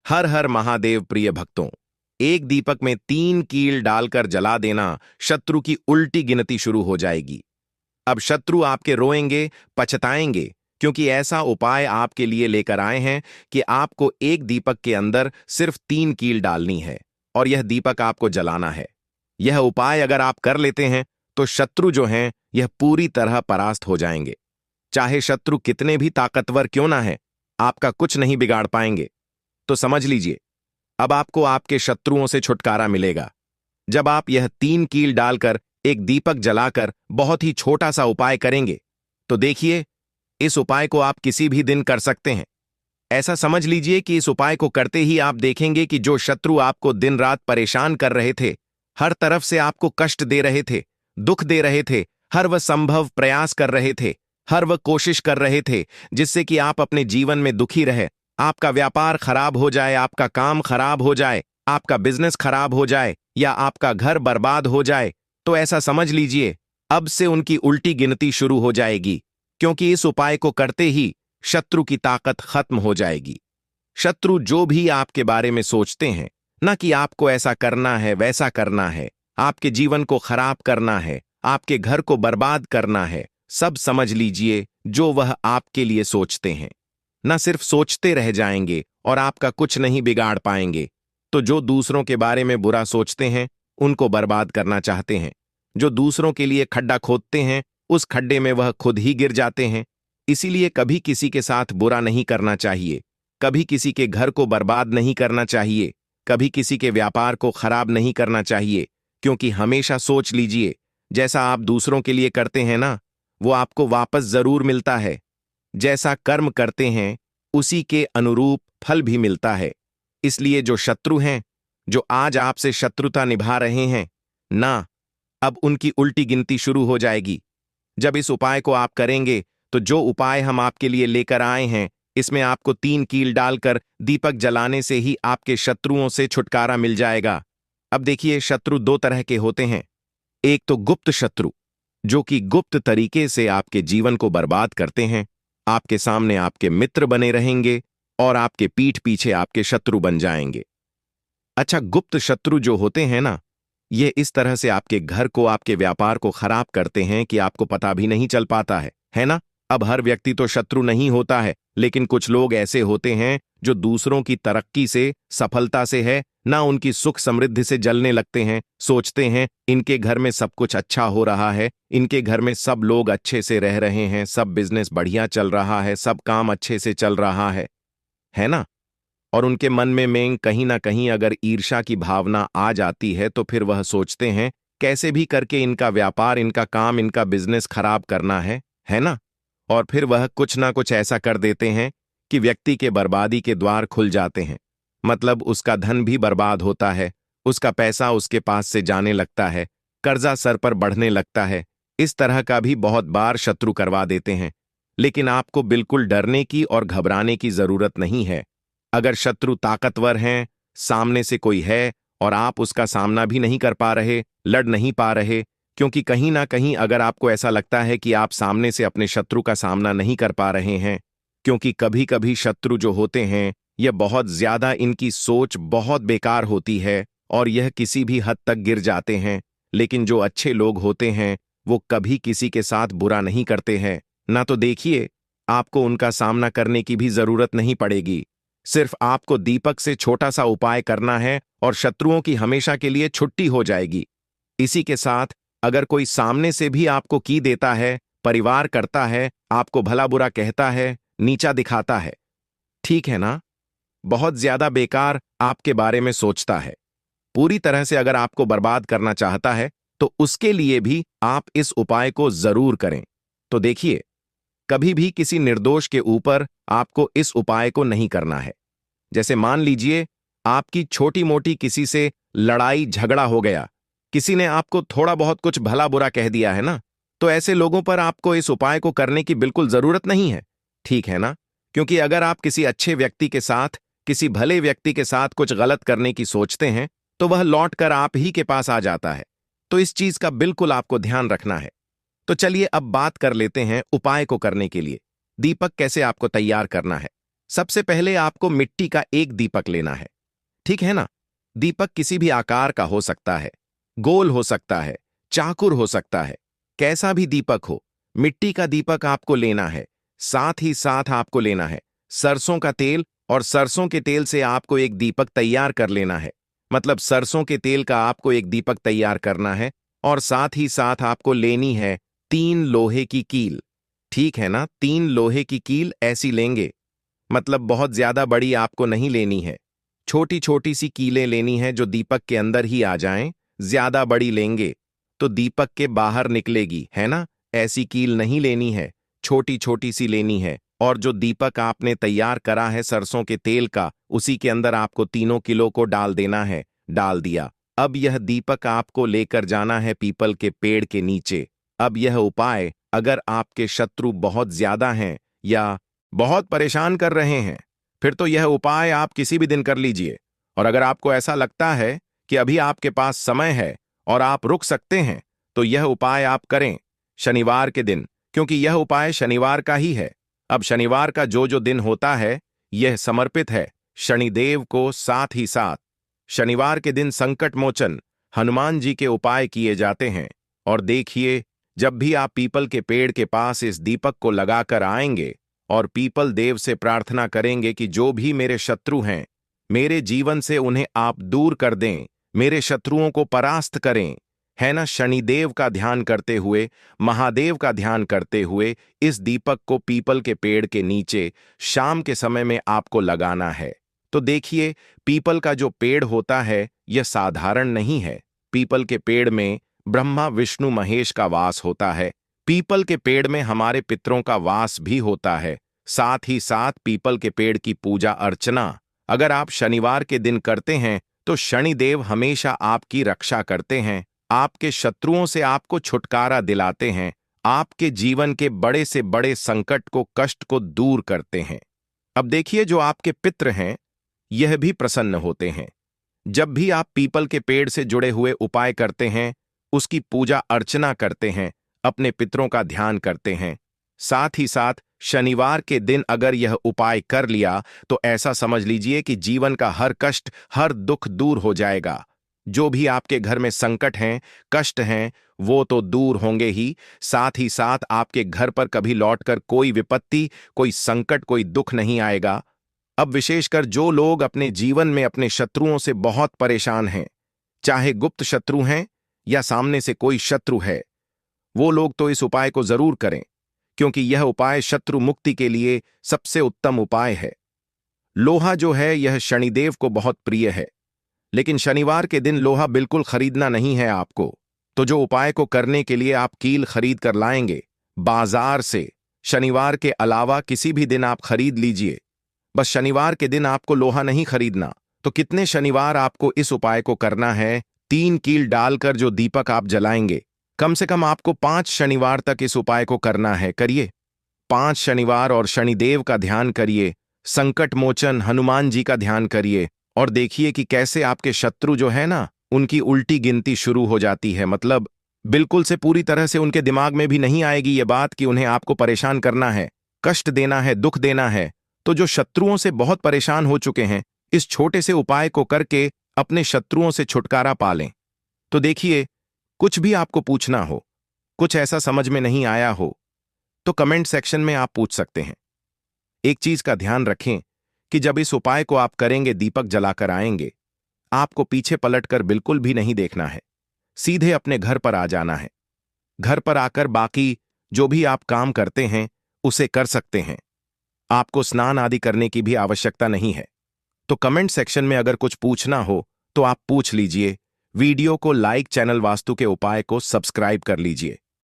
हर हर महादेव प्रिय भक्तों। एक दीपक में 3 कील डालकर जला देना, शत्रु की उल्टी गिनती शुरू हो जाएगी। अब शत्रु आपके रोएंगे, पछताएंगे, क्योंकि ऐसा उपाय आपके लिए लेकर आए हैं कि आपको एक दीपक के अंदर सिर्फ 3 कील डालनी है और यह दीपक आपको जलाना है। यह उपाय अगर आप कर लेते हैं तो शत्रु जो हैं यह पूरी तरह परास्त हो जाएंगे। चाहे शत्रु कितने भी ताकतवर क्यों ना है, आपका कुछ नहीं बिगाड़ पाएंगे। तो समझ लीजिए, अब आपको आपके शत्रुओं से छुटकारा मिलेगा जब आप यह 3 कील डालकर एक दीपक जलाकर बहुत ही छोटा सा उपाय करेंगे। तो देखिए, इस उपाय को आप किसी भी दिन कर सकते हैं। ऐसा समझ लीजिए कि इस उपाय को करते ही आप देखेंगे कि जो शत्रु आपको दिन रात परेशान कर रहे थे, हर तरफ से आपको कष्ट दे रहे थे, दुख दे रहे थे, हर वह संभव प्रयास कर रहे थे, हर वह कोशिश कर रहे थे जिससे कि आप अपने जीवन में दुखी रहे, आपका व्यापार खराब हो जाए, आपका काम खराब हो जाए, आपका बिजनेस खराब हो जाए या आपका घर बर्बाद हो जाए, तो ऐसा समझ लीजिए अब से उनकी उल्टी गिनती शुरू हो जाएगी, क्योंकि इस उपाय को करते ही शत्रु की ताकत खत्म हो जाएगी। शत्रु जो भी आपके बारे में सोचते हैं, ना कि आपको ऐसा करना है, वैसा करना है, आपके जीवन को खराब करना है, आपके घर को बर्बाद करना है, सब समझ लीजिए जो वह आपके लिए सोचते हैं, ना सिर्फ सोचते रह जाएंगे और आपका कुछ नहीं बिगाड़ पाएंगे। तो जो दूसरों के बारे में बुरा सोचते हैं, उनको बर्बाद करना चाहते हैं। जो दूसरों के लिए खड्डा खोदते हैं, उस खड्डे में वह खुद ही गिर जाते हैं। इसीलिए कभी किसी के साथ बुरा नहीं करना चाहिए, कभी किसी के घर को बर्बाद नहीं करना चाहिए, कभी किसी के व्यापार को खराब नहीं करना चाहिए, क्योंकि हमेशा सोच लीजिए, जैसा आप दूसरों के लिए करते हैं ना, वो आपको वापस जरूर मिलता है। जैसा कर्म करते हैं उसी के अनुरूप फल भी मिलता है। इसलिए जो शत्रु हैं, जो आज आपसे शत्रुता निभा रहे हैं ना, अब उनकी उल्टी गिनती शुरू हो जाएगी। जब इस उपाय को आप करेंगे तो जो उपाय हम आपके लिए लेकर आए हैं, इसमें आपको 3 कील डालकर दीपक जलाने से ही आपके शत्रुओं से छुटकारा मिल जाएगा। अब देखिए, शत्रु 2 तरह के होते हैं। एक तो गुप्त शत्रु, जो कि गुप्त तरीके से आपके जीवन को बर्बाद करते हैं, आपके सामने आपके मित्र बने रहेंगे और आपके पीठ पीछे आपके शत्रु बन जाएंगे। अच्छा, गुप्त शत्रु जो होते हैं ना, ये इस तरह से आपके घर को, आपके व्यापार को खराब करते हैं कि आपको पता भी नहीं चल पाता है ना। अब हर व्यक्ति तो शत्रु नहीं होता है, लेकिन कुछ लोग ऐसे होते हैं जो दूसरों की तरक्की से, सफलता से है ना, उनकी सुख समृद्धि से जलने लगते हैं। सोचते हैं इनके घर में सब कुछ अच्छा हो रहा है, इनके घर में सब लोग अच्छे से रह रहे हैं, सब बिजनेस बढ़िया चल रहा है, सब काम अच्छे से चल रहा है ना। और उनके मन में कहीं ना कहीं अगर ईर्ष्या की भावना आ जाती है तो फिर वह सोचते हैं कैसे भी करके इनका व्यापार, इनका काम, इनका बिजनेस खराब करना है ना। और फिर वह कुछ ना कुछ ऐसा कर देते हैं कि व्यक्ति के बर्बादी के द्वार खुल जाते हैं। मतलब उसका धन भी बर्बाद होता है, उसका पैसा उसके पास से जाने लगता है, कर्जा सर पर बढ़ने लगता है। इस तरह का भी बहुत बार शत्रु करवा देते हैं। लेकिन आपको बिल्कुल डरने की और घबराने की जरूरत नहीं है। अगर शत्रु ताकतवर हैं, सामने से कोई है और आप उसका सामना भी नहीं कर पा रहे, लड़ नहीं पा रहे, क्योंकि कहीं ना कहीं अगर आपको ऐसा लगता है कि आप सामने से अपने शत्रु का सामना नहीं कर पा रहे हैं, क्योंकि कभी कभी शत्रु जो होते हैं यह बहुत ज्यादा, इनकी सोच बहुत बेकार होती है और यह किसी भी हद तक गिर जाते हैं। लेकिन जो अच्छे लोग होते हैं वो कभी किसी के साथ बुरा नहीं करते हैं ना। तो देखिए, आपको उनका सामना करने की भी जरूरत नहीं पड़ेगी। सिर्फ आपको दीपक से छोटा सा उपाय करना है और शत्रुओं की हमेशा के लिए छुट्टी हो जाएगी। इसी के साथ अगर कोई सामने से भी आपको की देता है, परिवार करता है, आपको भला बुरा कहता है, नीचा दिखाता है, ठीक है ना, बहुत ज्यादा बेकार आपके बारे में सोचता है, पूरी तरह से अगर आपको बर्बाद करना चाहता है, तो उसके लिए भी आप इस उपाय को जरूर करें। तो देखिए, कभी भी किसी निर्दोष के ऊपर आपको इस उपाय को नहीं करना है। जैसे मान लीजिए आपकी छोटी मोटी किसी से लड़ाई झगड़ा हो गया, किसी ने आपको थोड़ा बहुत कुछ भला बुरा कह दिया है ना, तो ऐसे लोगों पर आपको इस उपाय को करने की बिल्कुल जरूरत नहीं है, ठीक है ना। क्योंकि अगर आप किसी अच्छे व्यक्ति के साथ, किसी भले व्यक्ति के साथ कुछ गलत करने की सोचते हैं, तो वह लौट कर आप ही के पास आ जाता है। तो इस चीज का बिल्कुल आपको ध्यान रखना है। तो चलिए अब बात कर लेते हैं उपाय को करने के लिए दीपक कैसे आपको तैयार करना है। सबसे पहले आपको मिट्टी का एक दीपक लेना है, ठीक है ना। दीपक किसी भी आकार का हो सकता है, गोल हो सकता है, चाकुर हो सकता है, कैसा भी दीपक हो। मिट्टी का दीपक आपको लेना है। साथ ही साथ आपको लेना है सरसों का तेल, और सरसों के तेल से आपको एक दीपक तैयार कर लेना है। मतलब सरसों के तेल का आपको एक दीपक तैयार करना है। और साथ ही साथ आपको लेनी है 3 लोहे की कील, ठीक है ना। 3 लोहे की कील ऐसी लेंगे, मतलब बहुत ज्यादा बड़ी आपको नहीं लेनी है। छोटी छोटी सी कीलें लेनी है जो दीपक के अंदर ही आ जाएं। ज्यादा बड़ी लेंगे तो दीपक के बाहर निकलेगी, है ना। ऐसी कील नहीं लेनी है, छोटी छोटी सी लेनी है। और जो दीपक आपने तैयार करा है सरसों के तेल का, उसी के अंदर आपको 3 किलो को डाल देना है। डाल दिया। अब यह दीपक आपको लेकर जाना है पीपल के पेड़ के नीचे। अब यह उपाय, अगर आपके शत्रु बहुत ज्यादा हैं या बहुत परेशान कर रहे हैं, फिर तो यह उपाय आप किसी भी दिन कर लीजिए। और अगर आपको ऐसा लगता है कि अभी आपके पास समय है और आप रुक सकते हैं, तो यह उपाय आप करें शनिवार के दिन, क्योंकि यह उपाय शनिवार का ही है। अब शनिवार का जो दिन होता है, यह समर्पित है शनिदेव को। साथ ही साथ शनिवार के दिन संकट मोचन हनुमान जी के उपाय किए जाते हैं। और देखिए, जब भी आप पीपल के पेड़ के पास इस दीपक को लगाकर आएंगे और पीपल देव से प्रार्थना करेंगे कि जो भी मेरे शत्रु हैं, मेरे जीवन से उन्हें आप दूर कर दें, मेरे शत्रुओं को परास्त करें, है ना। शनिदेव का ध्यान करते हुए, महादेव का ध्यान करते हुए इस दीपक को पीपल के पेड़ के नीचे शाम के समय में आपको लगाना है। तो देखिए, पीपल का जो पेड़ होता है यह साधारण नहीं है। पीपल के पेड़ में ब्रह्मा विष्णु महेश का वास होता है। पीपल के पेड़ में हमारे पितरों का वास भी होता है। साथ ही साथ पीपल के पेड़ की पूजा अर्चना अगर आप शनिवार के दिन करते हैं, तो शनिदेव हमेशा आपकी रक्षा करते हैं, आपके शत्रुओं से आपको छुटकारा दिलाते हैं, आपके जीवन के बड़े से बड़े संकट को, कष्ट को दूर करते हैं। अब देखिए, जो आपके पितृ हैं यह भी प्रसन्न होते हैं। जब भी आप पीपल के पेड़ से जुड़े हुए उपाय करते हैं, उसकी पूजा अर्चना करते हैं, अपने पितरों का ध्यान करते हैं, साथ ही साथ शनिवार के दिन अगर यह उपाय कर लिया, तो ऐसा समझ लीजिए कि जीवन का हर कष्ट, हर दुख दूर हो जाएगा। जो भी आपके घर में संकट हैं, कष्ट हैं, वो तो दूर होंगे ही। साथ ही साथ आपके घर पर कभी लौटकर कोई विपत्ति, कोई संकट, कोई दुख नहीं आएगा। अब विशेषकर जो लोग अपने जीवन में अपने शत्रुओं से बहुत परेशान हैं, चाहे गुप्त शत्रु हैं या सामने से कोई शत्रु है, वो लोग तो इस उपाय को जरूर करें, क्योंकि यह उपाय शत्रु मुक्ति के लिए सबसे उत्तम उपाय है। लोहा जो है यह शनिदेव को बहुत प्रिय है, लेकिन शनिवार के दिन लोहा बिल्कुल खरीदना नहीं है आपको। तो जो उपाय को करने के लिए आप कील खरीद कर लाएंगे बाजार से, शनिवार के अलावा किसी भी दिन आप खरीद लीजिए। बस शनिवार के दिन आपको लोहा नहीं खरीदना। तो कितने शनिवार आपको इस उपाय को करना है? 3 कील डालकर जो दीपक आप जलाएंगे, कम से कम आपको 5 शनिवार तक इस उपाय को करना है। करिए 5 शनिवार, और शनिदेव का ध्यान करिए, संकट मोचन हनुमान जी का ध्यान करिए, और देखिए कि कैसे आपके शत्रु जो है ना, उनकी उल्टी गिनती शुरू हो जाती है। मतलब बिल्कुल से पूरी तरह से उनके दिमाग में भी नहीं आएगी ये बात कि उन्हें आपको परेशान करना है, कष्ट देना है, दुख देना है। तो जो शत्रुओं से बहुत परेशान हो चुके हैं, इस छोटे से उपाय को करके अपने शत्रुओं से छुटकारा पा लें। तो देखिए, कुछ भी आपको पूछना हो, कुछ ऐसा समझ में नहीं आया हो, तो कमेंट सेक्शन में आप पूछ सकते हैं। एक चीज का ध्यान रखें कि जब इस उपाय को आप करेंगे, दीपक जलाकर आएंगे, आपको पीछे पलटकर बिल्कुल भी नहीं देखना है, सीधे अपने घर पर आ जाना है। घर पर आकर बाकी जो भी आप काम करते हैं उसे कर सकते हैं। आपको स्नान आदि करने की भी आवश्यकता नहीं है। तो कमेंट सेक्शन में अगर कुछ पूछना हो तो आप पूछ लीजिए। वीडियो को लाइक, चैनल वास्तु के उपाय को सब्सक्राइब कर लीजिए।